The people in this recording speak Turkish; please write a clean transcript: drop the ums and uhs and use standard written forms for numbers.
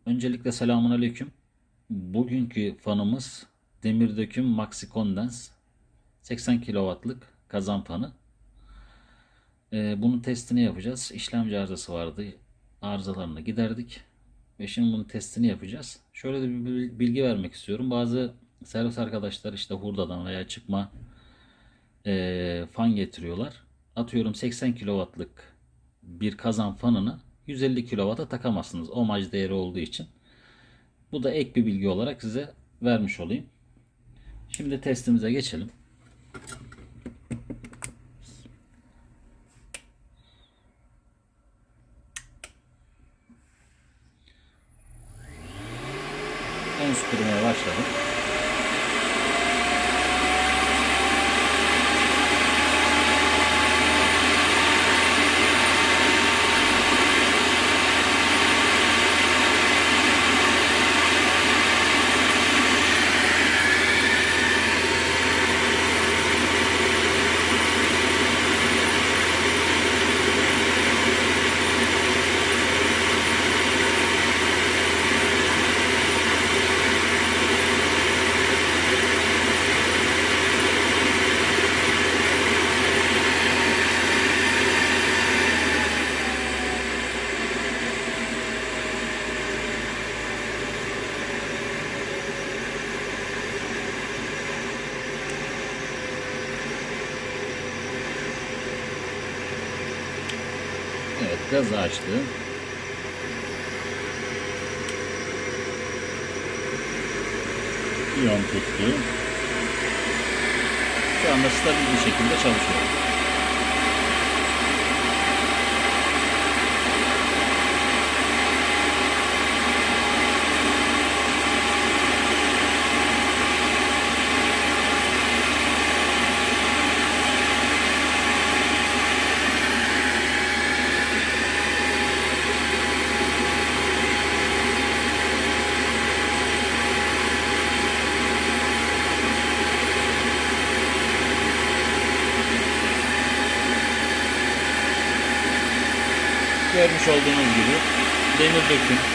Öncelikle selamünaleyküm. Bugünkü fanımız demir döküm maxi kondens 80 kW'lık kazan fanı. Bunun testini yapacağız. İşlemci arızası vardı. Arızalarını giderdik. Ve şimdi bunun testini yapacağız. Şöyle de bir bilgi vermek istiyorum. Bazı servis arkadaşlar işte hurdadan veya çıkma fan getiriyorlar. Atıyorum 80 kW'lık bir kazan fanını 150 kW'a takamazsınız. Ohmaj değeri olduğu için. Bu da ek bir bilgi olarak size vermiş olayım. Şimdi testimize geçelim. Ben süpürmeye başladım. Evet, gazı açtı. İyon tuttu. Şu anda stabil bir şekilde çalışıyor. Görmüş olduğunuz gibi demir döküm